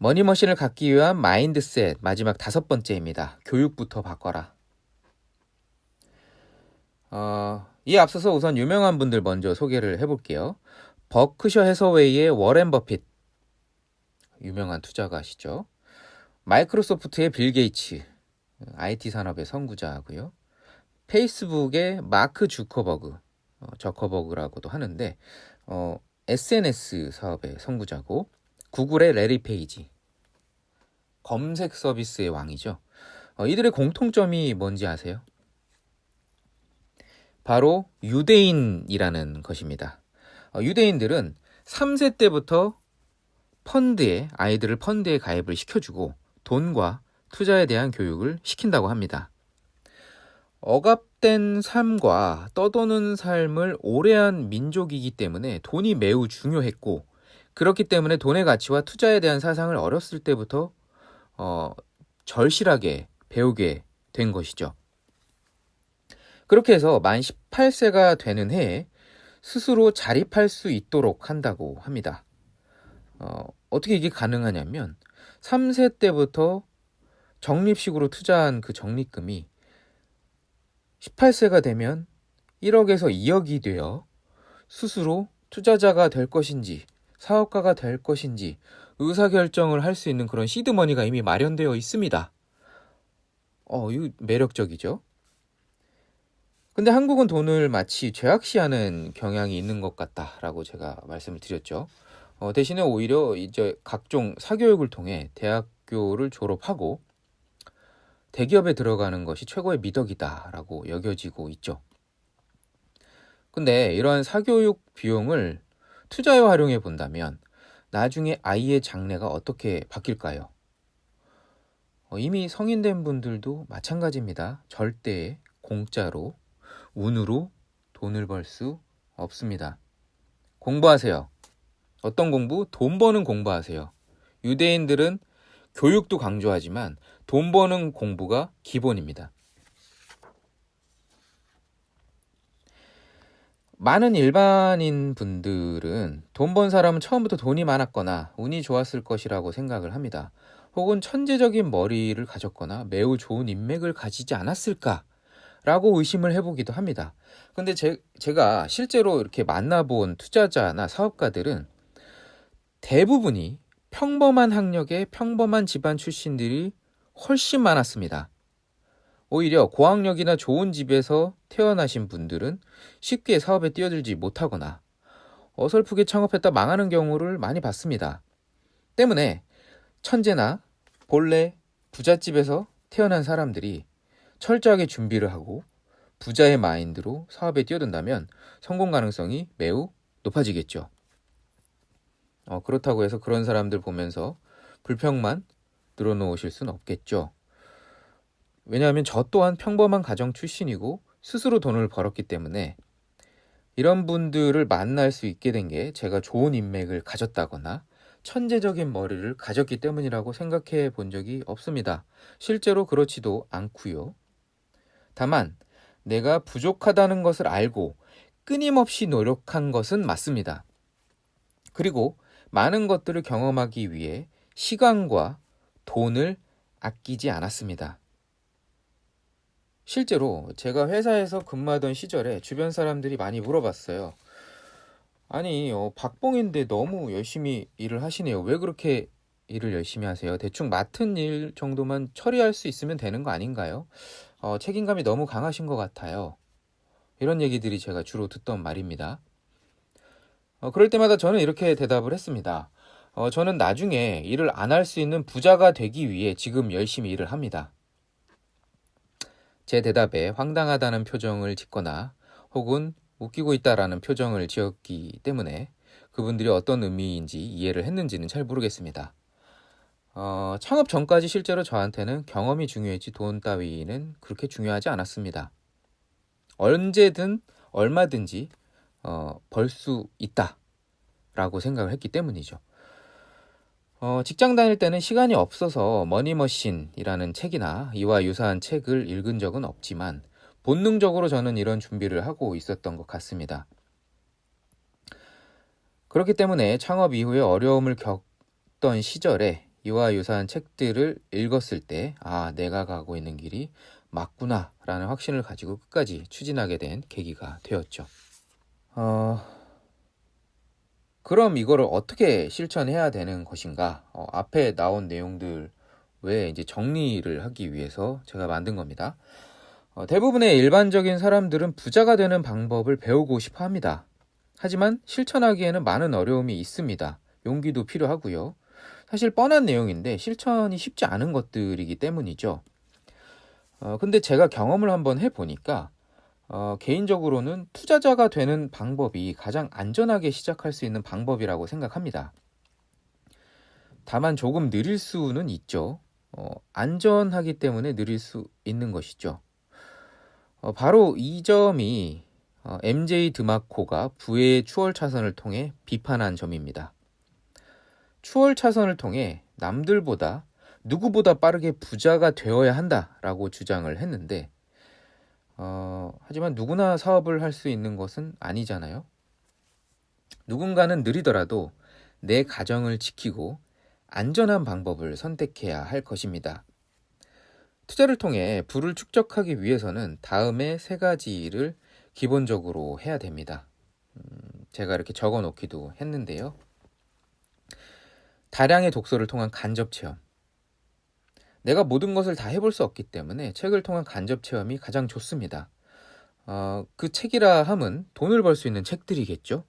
머니머신을 갖기 위한 마인드셋 마지막 5번째입니다. 교육부터 바꿔라. 이 앞서서 우선 유명한 분들 먼저 소개를 해볼게요. 버크셔 해서웨이의 워렌 버핏, 유명한 투자가시죠. 마이크로소프트의 빌 게이츠, IT 산업의 선구자고요. 페이스북의 마크 저커버그라고도 하는데 SNS 사업의 선구자고, 구글의 레리 페이지, 검색 서비스의 왕이죠. 이들의 공통점이 뭔지 아세요? 바로 유대인이라는 것입니다. 유대인들은 3세 때부터 아이들을 펀드에 가입을 시켜주고 돈과 투자에 대한 교육을 시킨다고 합니다. 억압된 삶과 떠도는 삶을 오래한 민족이기 때문에 돈이 매우 중요했고, 그렇기 때문에 돈의 가치와 투자에 대한 사상을 어렸을 때부터 절실하게 배우게 된 것이죠. 그렇게 해서 만 18세가 되는 해에 스스로 자립할 수 있도록 한다고 합니다. 어떻게 이게 가능하냐면 3세 때부터 적립식으로 투자한 그 적립금이 18세가 되면 1억에서 2억이 되어 스스로 투자자가 될 것인지 사업가가 될 것인지 의사결정을 할 수 있는 그런 시드머니가 이미 마련되어 있습니다. 이거 매력적이죠? 근데 한국은 돈을 마치 죄악시하는 경향이 있는 것 같다라고 제가 말씀을 드렸죠. 대신에 오히려 이제 각종 사교육을 통해 대학교를 졸업하고 대기업에 들어가는 것이 최고의 미덕이다라고 여겨지고 있죠. 근데 이러한 사교육 비용을 투자에 활용해 본다면 나중에 아이의 장래가 어떻게 바뀔까요? 이미 성인된 분들도 마찬가지입니다. 절대 공짜로, 운으로 돈을 벌 수 없습니다. 공부하세요. 어떤 공부? 돈 버는 공부하세요. 유대인들은 교육도 강조하지만 돈 버는 공부가 기본입니다. 많은 일반인 분들은 돈 번 사람은 처음부터 돈이 많았거나 운이 좋았을 것이라고 생각을 합니다. 혹은 천재적인 머리를 가졌거나 매우 좋은 인맥을 가지지 않았을까? 라고 의심을 해보기도 합니다. 근데 제가 실제로 이렇게 만나본 투자자나 사업가들은 대부분이 평범한 학력의 평범한 집안 출신들이 훨씬 많았습니다. 오히려 고학력이나 좋은 집에서 태어나신 분들은 쉽게 사업에 뛰어들지 못하거나 어설프게 창업했다 망하는 경우를 많이 봤습니다. 때문에 천재나 본래 부잣집에서 태어난 사람들이 철저하게 준비를 하고 부자의 마인드로 사업에 뛰어든다면 성공 가능성이 매우 높아지겠죠. 그렇다고 해서 그런 사람들 보면서 불평만 늘어놓으실 수는 없겠죠. 왜냐하면 저 또한 평범한 가정 출신이고 스스로 돈을 벌었기 때문에 이런 분들을 만날 수 있게 된 게 제가 좋은 인맥을 가졌다거나 천재적인 머리를 가졌기 때문이라고 생각해 본 적이 없습니다. 실제로 그렇지도 않고요. 다만 내가 부족하다는 것을 알고 끊임없이 노력한 것은 맞습니다. 그리고 많은 것들을 경험하기 위해 시간과 돈을 아끼지 않았습니다. 실제로 제가 회사에서 근무하던 시절에 주변 사람들이 많이 물어봤어요. 아니, 박봉인데 너무 열심히 일을 하시네요. 왜 그렇게 일을 열심히 하세요? 대충 맡은 일 정도만 처리할 수 있으면 되는 거 아닌가요? 책임감이 너무 강하신 것 같아요. 이런 얘기들이 제가 주로 듣던 말입니다. 그럴 때마다 저는 이렇게 대답을 했습니다. 저는 나중에 일을 안 할 수 있는 부자가 되기 위해 지금 열심히 일을 합니다. 제 대답에 황당하다는 표정을 짓거나 혹은 웃기고 있다라는 표정을 지었기 때문에 그분들이 어떤 의미인지 이해를 했는지는 잘 모르겠습니다. 창업 전까지 실제로 저한테는 경험이 중요했지 돈 따위는 그렇게 중요하지 않았습니다. 언제든 얼마든지 벌 수 있다라고 생각을 했기 때문이죠. 직장 다닐 때는 시간이 없어서 머니머신이라는 책이나 이와 유사한 책을 읽은 적은 없지만 본능적으로 저는 이런 준비를 하고 있었던 것 같습니다. 그렇기 때문에 창업 이후에 어려움을 겪던 시절에 이와 유사한 책들을 읽었을 때, 아, 내가 가고 있는 길이 맞구나 라는 확신을 가지고 끝까지 추진하게 된 계기가 되었죠. 그럼 이거를 어떻게 실천해야 되는 것인가? 앞에 나온 내용들 외에 이제 정리를 하기 위해서 제가 만든 겁니다. 대부분의 일반적인 사람들은 부자가 되는 방법을 배우고 싶어 합니다. 하지만 실천하기에는 많은 어려움이 있습니다. 용기도 필요하고요. 사실 뻔한 내용인데 실천이 쉽지 않은 것들이기 때문이죠. 근데 제가 경험을 한번 해보니까 개인적으로는 투자자가 되는 방법이 가장 안전하게 시작할 수 있는 방법이라고 생각합니다. 다만 조금 느릴 수는 있죠. 안전하기 때문에 느릴 수 있는 것이죠. 바로 이 점이 MJ 드마코가 부의 추월 차선을 통해 비판한 점입니다. 추월 차선을 통해 남들보다 누구보다 빠르게 부자가 되어야 한다라고 주장을 했는데 하지만 누구나 사업을 할 수 있는 것은 아니잖아요. 누군가는 느리더라도 내 가정을 지키고 안전한 방법을 선택해야 할 것입니다. 투자를 통해 부를 축적하기 위해서는 다음의 세 가지를 기본적으로 해야 됩니다. 제가 이렇게 적어 놓기도 했는데요. 다량의 독서를 통한 간접 체험. 내가 모든 것을 다 해볼 수 없기 때문에 책을 통한 간접 체험이 가장 좋습니다. 그 책이라 함은 돈을 벌 수 있는 책들이겠죠.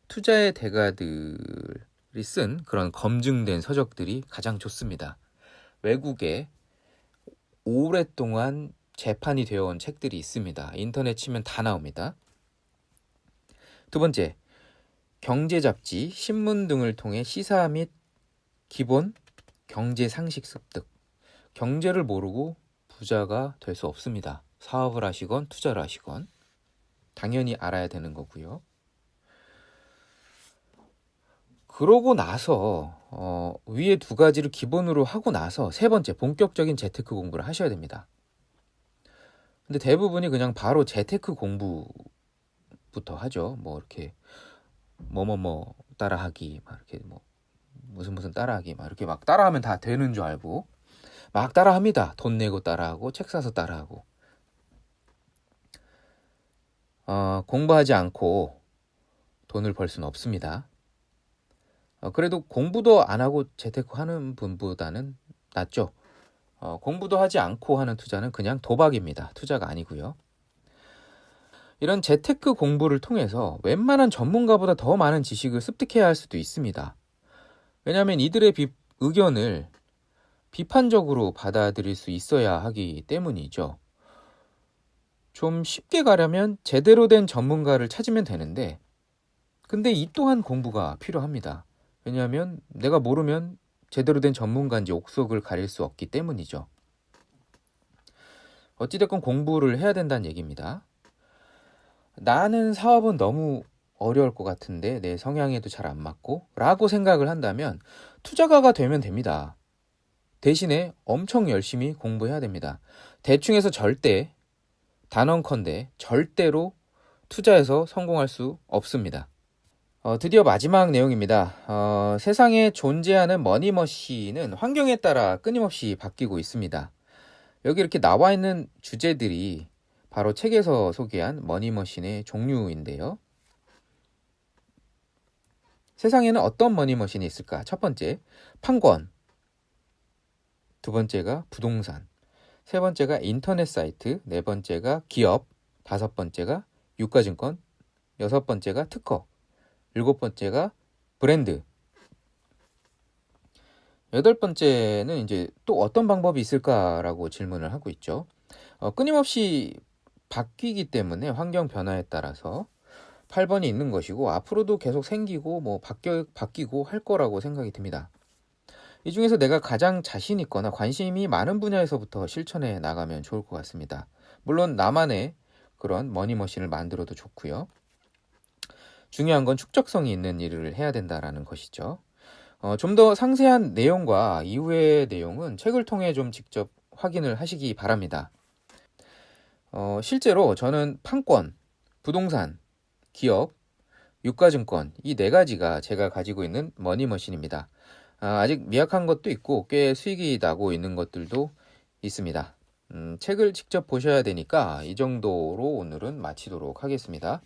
투자의 대가들이 쓴 그런 검증된 서적들이 가장 좋습니다. 외국에 오랫동안 재판이 되어온 책들이 있습니다. 인터넷 치면 다 나옵니다. 두 번째, 경제 잡지, 신문 등을 통해 시사 및 기본 경제 상식 습득. 경제를 모르고 부자가 될 수 없습니다. 사업을 하시건 투자를 하시건 당연히 알아야 되는 거고요. 그러고 나서 위에 두 가지를 기본으로 하고 나서 세 번째, 본격적인 재테크 공부를 하셔야 됩니다. 근데 대부분이 그냥 바로 재테크 공부부터 하죠. 뭐 이렇게 뭐뭐뭐 따라하기, 막 이렇게 뭐 무슨 따라하기, 막 이렇게 막 따라하면 다 되는 줄 알고 막 따라합니다. 돈 내고 따라하고 책 사서 따라하고. 공부하지 않고 돈을 벌 수는 없습니다. 그래도 공부도 안 하고 재테크 하는 분보다는 낫죠. 공부도 하지 않고 하는 투자는 그냥 도박입니다. 투자가 아니고요. 이런 재테크 공부를 통해서 웬만한 전문가보다 더 많은 지식을 습득해야 할 수도 있습니다. 왜냐하면 이들의 의견을 비판적으로 받아들일 수 있어야 하기 때문이죠. 좀 쉽게 가려면 제대로 된 전문가를 찾으면 되는데, 근데 이 또한 공부가 필요합니다. 왜냐하면 내가 모르면 제대로 된 전문가인지 옥석을 가릴 수 없기 때문이죠. 어찌됐건 공부를 해야 된다는 얘기입니다. 나는 사업은 너무 어려울 것 같은데 내 성향에도 잘 안 맞고 라고 생각을 한다면 투자가가 되면 됩니다. 대신에 엄청 열심히 공부해야 됩니다. 대충해서 절대, 단언컨대 절대로 투자에서 성공할 수 없습니다. 드디어 마지막 내용입니다. 세상에 존재하는 머니머신은 환경에 따라 끊임없이 바뀌고 있습니다. 여기 이렇게 나와 있는 주제들이 바로 책에서 소개한 머니머신의 종류인데요. 세상에는 어떤 머니머신이 있을까? 첫 번째, 판권. 두 번째가 부동산. 세 번째가 인터넷 사이트. 네 번째가 기업. 다섯 번째가 유가증권. 여섯 번째가 특허. 일곱 번째가 브랜드. 여덟 번째는 이제 또 어떤 방법이 있을까라고 질문을 하고 있죠. 끊임없이 바뀌기 때문에 환경 변화에 따라서 8번이 있는 것이고 앞으로도 계속 생기고 뭐 바뀌고 할 거라고 생각이 듭니다. 이 중에서 내가 가장 자신 있거나 관심이 많은 분야에서부터 실천해 나가면 좋을 것 같습니다. 물론 나만의 그런 머니머신을 만들어도 좋고요. 중요한 건 축적성이 있는 일을 해야 된다라는 것이죠. 좀 더 상세한 내용과 이후의 내용은 책을 통해 좀 직접 확인을 하시기 바랍니다. 실제로 저는 판권, 부동산, 기업, 유가증권 이 네 가지가 제가 가지고 있는 머니머신입니다. 아직 미약한 것도 있고 꽤 수익이 나고 있는 것들도 있습니다. 책을 직접 보셔야 되니까 이 정도로 오늘은 마치도록 하겠습니다.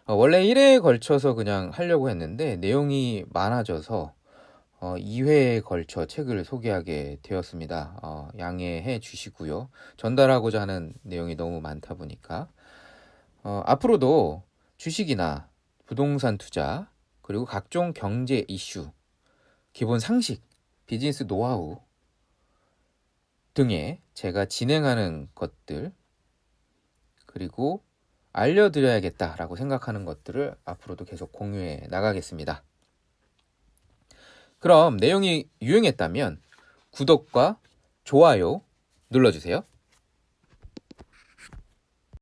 원래 1회에 걸쳐서 그냥 하려고 했는데 내용이 많아져서 2회에 걸쳐 책을 소개하게 되었습니다. 양해해 주시고요. 전달하고자 하는 내용이 너무 많다 보니까 앞으로도 주식이나 부동산 투자, 그리고 각종 경제 이슈, 기본 상식, 비즈니스 노하우 등에 제가 진행하는 것들, 그리고 알려드려야겠다라고 생각하는 것들을 앞으로도 계속 공유해 나가겠습니다. 그럼 내용이 유용했다면 구독과 좋아요 눌러주세요.